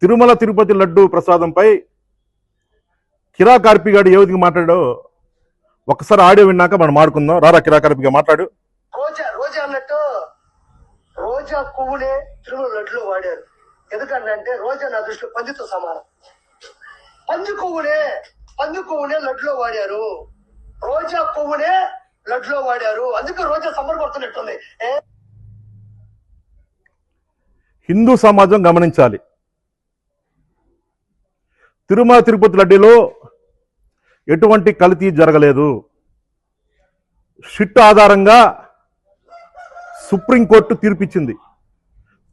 తిరుమల తిరుపతి లడ్డు ప్రసాదంపై కిరా కార్పిగాడు ఏ విధంగా మాట్లాడో ఒక్కసారి ఆడియో విన్నాక మనం మాడుకుందాం. రారా కిరా కార్పిగా మాట్లాడు. రోజా అన్నట్టు రోజా పువ్వునే తిరుమల లడ్డులో వాడారు. ఎందుకంటే రోజా నా దృష్టిలో పందితో సమానం. పంది కొవ్వునే లడ్డులో వాడారు. రోజా పువ్వునే లడ్డులో వాడారు. అందుకే రోజా సంబరపడుతున్నట్టుంది. హిందూ సమాజం గమనించాలి. తిరుమల తిరుపతి లడ్డీలో ఎటువంటి కల్తీ జరగలేదు. షిట్ ఆధారంగా సుప్రీంకోర్టు తీర్పిచ్చింది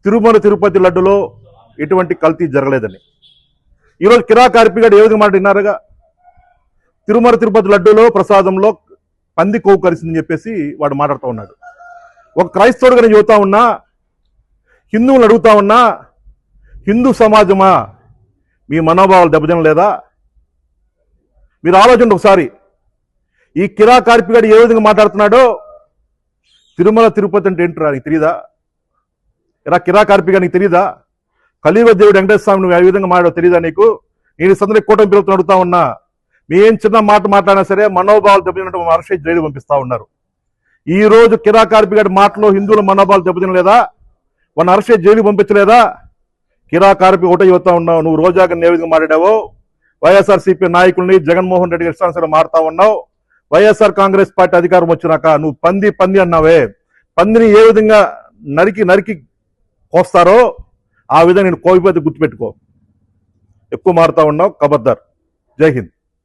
తిరుమల తిరుపతి లడ్డులో ఎటువంటి కల్తీ జరగలేదని. ఈరోజు కిరా కార్పిగాడు ఏ విధంగా మాట విన్నారుగా, తిరుమల తిరుపతి లడ్డూలో ప్రసాదంలో పంది కొవ్వు కలిసిందని చెప్పేసి వాడు మాట్లాడుతూ ఉన్నాడు. ఒక క్రైస్తవుడుగా నేను చెబుతా ఉన్నా, హిందువులు అడుగుతా ఉన్నా, హిందూ సమాజమా మీ మనోభావాలు దెబ్బతిన లేదా? మీరు ఆలోచన ఒకసారి. ఈ కిరా కార్పిగాడు ఏ విధంగా మాట్లాడుతున్నాడో, తిరుమల తిరుపతి అంటే ఏంటరా నీకు తెలియదా? ఇలా కిరా కార్పిగా నీకు తెలియదా? కలియుగ దేవుడు వెంకటేశ్వర స్వామి నువ్వు ఏ విధంగా మాట్లాడో తెలియదా నీకు? నేను సందర్భంగా కూటమి పిలుపుతో అడుగుతా ఉన్నా, మీ ఏం చిన్న మాట మాట్లాడినా సరే మనోభావాలు దెబ్బతినట్టు అరెస్ట్ జైలు పంపిస్తా ఉన్నారు. ఈ రోజు కిరా కార్పిగాడి మాటలో హిందువుల మనోభావాలు దెబ్బతినలేదా? వాళ్ళని అరెస్ట్ జైలు పంపించలేదా? కిరా కార్పి ఒకటే చెబుతా ఉన్నావు, నువ్వు రోజాగా ఏ విధంగా మాట్లాడావో, వైఎస్ఆర్సీపీ నాయకుల్ని జగన్మోహన్ రెడ్డి ఇష్టానుసారం మారుతా ఉన్నావు. వైఎస్ఆర్ కాంగ్రెస్ పార్టీ అధికారం వచ్చినాక నువ్వు పంది అన్నావే, పందిని ఏ విధంగా నరికి కోస్తారో ఆ విధంగా నేను కోవిపోతే గుర్తుపెట్టుకో. ఎక్కువ మారుతా ఉన్నావు, ఖబర్దార్. జై హింద్.